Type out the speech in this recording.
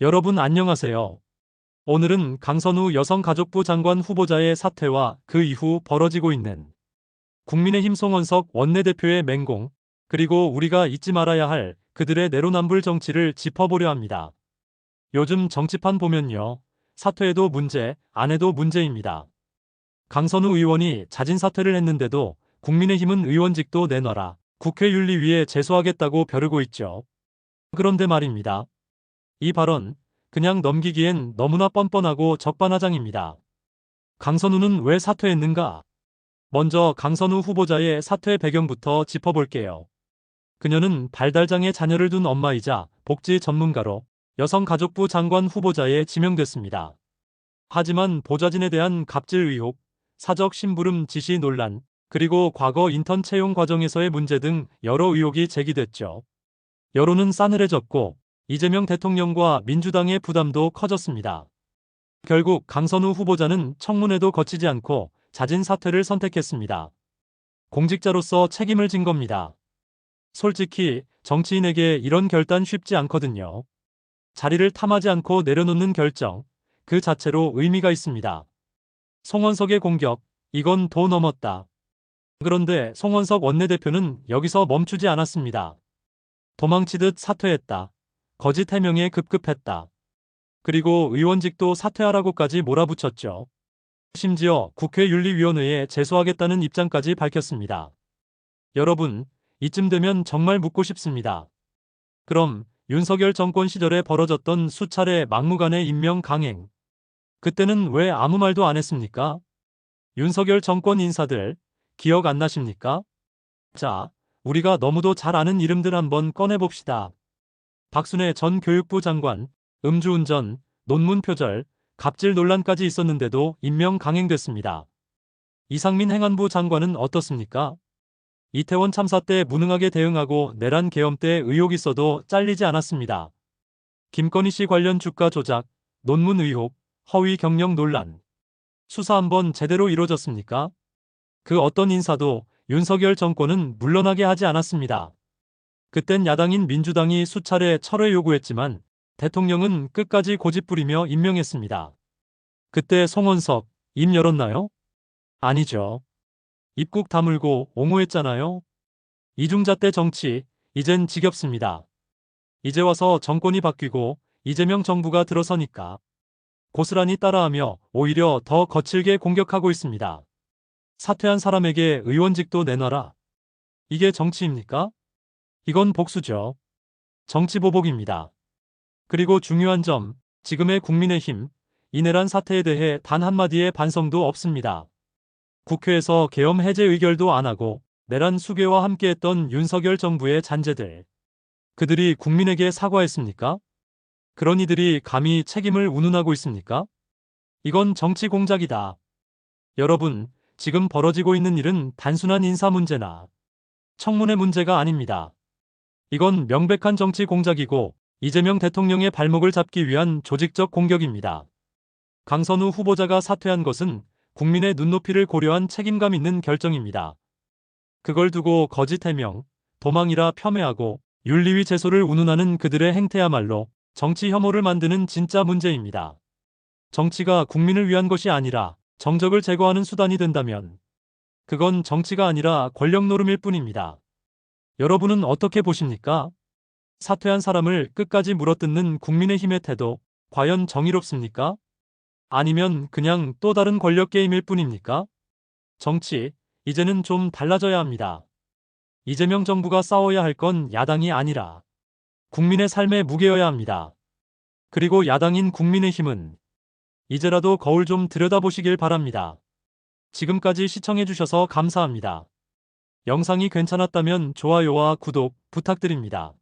여러분 안녕하세요. 오늘은 강선우 여성가족부 장관 후보자의 사퇴와 그 이후 벌어지고 있는 국민의힘 송원석 원내대표의 맹공, 그리고 우리가 잊지 말아야 할 그들의 내로남불 정치를 짚어보려 합니다. 요즘 정치판 보면요. 사퇴해도 문제, 안 해도 문제입니다. 강선우 의원이 자진 사퇴를 했는데도 국민의힘은 의원직도 내놔라, 국회 윤리위에 제소하겠다고 벼르고 있죠. 그런데 말입니다. 이 발언, 그냥 넘기기엔 너무나 뻔뻔하고 적반하장입니다. 강선우는 왜 사퇴했는가? 먼저 강선우 후보자의 사퇴 배경부터 짚어볼게요. 그녀는 발달장애 자녀를 둔 엄마이자 복지 전문가로 여성가족부 장관 후보자에 지명됐습니다. 하지만 보좌진에 대한 갑질 의혹, 사적 심부름 지시 논란, 그리고 과거 인턴 채용 과정에서의 문제 등 여러 의혹이 제기됐죠. 여론은 싸늘해졌고 이재명 대통령과 민주당의 부담도 커졌습니다. 결국 강선우 후보자는 청문회도 거치지 않고 자진 사퇴를 선택했습니다. 공직자로서 책임을 진 겁니다. 솔직히 정치인에게 이런 결단 쉽지 않거든요. 자리를 탐하지 않고 내려놓는 결정, 그 자체로 의미가 있습니다. 송원석의 공격, 이건 도 넘었다. 그런데 송원석 원내대표는 여기서 멈추지 않았습니다. 도망치듯 사퇴했다. 거짓 해명에 급급했다. 그리고 의원직도 사퇴하라고까지 몰아붙였죠. 심지어 국회 윤리위원회에 제소하겠다는 입장까지 밝혔습니다. 여러분, 이쯤 되면 정말 묻고 싶습니다. 그럼 윤석열 정권 시절에 벌어졌던 수차례 막무가내 임명 강행, 그때는 왜 아무 말도 안 했습니까? 윤석열 정권 인사들 기억 안 나십니까? 자, 우리가 너무도 잘 아는 이름들 한번 꺼내봅시다. 박순애 전 교육부 장관, 음주운전, 논문 표절, 갑질 논란까지 있었는데도 임명 강행됐습니다. 이상민 행안부 장관은 어떻습니까? 이태원 참사 때 무능하게 대응하고 내란 계엄 때 의혹 있어도 잘리지 않았습니다. 김건희 씨 관련 주가 조작, 논문 의혹, 허위 경력 논란. 수사 한번 제대로 이루어졌습니까? 그 어떤 인사도 윤석열 정권은 물러나게 하지 않았습니다. 그땐 야당인 민주당이 수차례 철회 요구했지만 대통령은 끝까지 고집부리며 임명했습니다. 그때 송원석, 입 열었나요? 아니죠. 입국 다물고 옹호했잖아요. 이중잣대 정치, 이젠 지겹습니다. 이제 와서 정권이 바뀌고 이재명 정부가 들어서니까 고스란히 따라하며 오히려 더 거칠게 공격하고 있습니다. 사퇴한 사람에게 의원직도 내놔라. 이게 정치입니까? 이건 복수죠. 정치보복입니다. 그리고 중요한 점, 지금의 국민의힘, 이 내란 사태에 대해 단 한마디의 반성도 없습니다. 국회에서 계엄 해제 의결도 안 하고 내란 수괴와 함께했던 윤석열 정부의 잔재들. 그들이 국민에게 사과했습니까? 그런 이들이 감히 책임을 운운하고 있습니까? 이건 정치 공작이다. 여러분, 지금 벌어지고 있는 일은 단순한 인사 문제나 청문회 문제가 아닙니다. 이건 명백한 정치 공작이고 이재명 대통령의 발목을 잡기 위한 조직적 공격입니다. 강선우 후보자가 사퇴한 것은 국민의 눈높이를 고려한 책임감 있는 결정입니다. 그걸 두고 거짓 해명, 도망이라 폄훼하고 윤리위 제소를 운운하는 그들의 행태야말로 정치 혐오를 만드는 진짜 문제입니다. 정치가 국민을 위한 것이 아니라 정적을 제거하는 수단이 된다면 그건 정치가 아니라 권력 노름일 뿐입니다. 여러분은 어떻게 보십니까? 사퇴한 사람을 끝까지 물어뜯는 국민의힘의 태도, 과연 정의롭습니까? 아니면 그냥 또 다른 권력 게임일 뿐입니까? 정치, 이제는 좀 달라져야 합니다. 이재명 정부가 싸워야 할 건 야당이 아니라 국민의 삶의 무게여야 합니다. 그리고 야당인 국민의힘은 이제라도 거울 좀 들여다보시길 바랍니다. 지금까지 시청해주셔서 감사합니다. 영상이 괜찮았다면 좋아요와 구독 부탁드립니다.